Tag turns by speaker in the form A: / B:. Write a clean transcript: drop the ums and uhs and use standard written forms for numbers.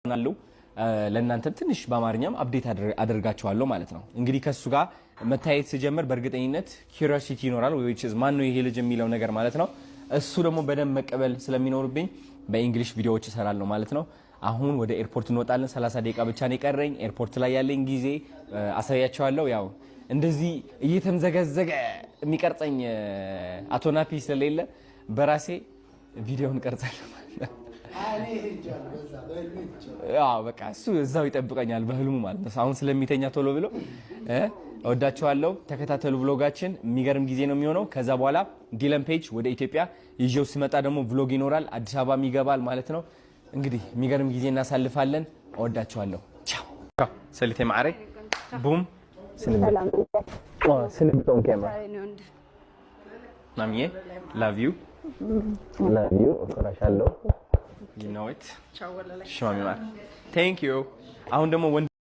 A: ናለው ለእናንተም ትንሽ በአማርኛም አፕዴት አደርጋቸዋለሁ ማለት ነው። እንግዲህ ከሱ ጋር መታየት ሲጀምር በእርግጠኝነት ኪዩሪዮሲቲ ይኖራል which is ማን ነው ይሄ ልጅ የሚለው ነገር ማለት ነው። እሱ ደግሞ በደንብ መቀበል ስለሚኖርብኝ በእንግሊሽ ቪዲዮዎች እሰራለሁ ማለት ነው። አሁን ወደ ኤርፖርት እንወጣለን። 30 ደቂቃ ብቻ ነው የቀረኝ። ኤርፖርት ላይ ያለኝ ጊዜ አሳያቸዋለሁ። ያው እንደዚህ እየተምዘገዘገ የሚቀርጸኝ አቶ ናፒ ስለሌለ በራሴ ቪዲዮውን ቀርጻለሁ ማለት ነው። በቃ እሱ እዛው ይጠብቀኛል በህልሙ ማለት ነው። አሁን ስለሚተኛ ቶሎ ብሎ እወዳቸዋለሁ። ተከታተሉ ብሎጋችን የሚገርም ጊዜ ነው የሚሆነው። ከዛ በኋላ ዲለን ፔጅ ወደ ኢትዮጵያ ይዤው ሲመጣ ደግሞ ብሎግ ይኖራል። አዲስ አበባም ይገባል ማለት ነው። እንግዲህ የሚገርም ጊዜ እናሳልፋለን። እወዳቸዋለሁ። ቻው ሰሊቴ ማዕሬ ቡም ስንብጦን ኬማ ናምዬ ላቭ ዩ እኮራሻለሁ። You know it. Ciao. Thank you. አሁን ደግሞ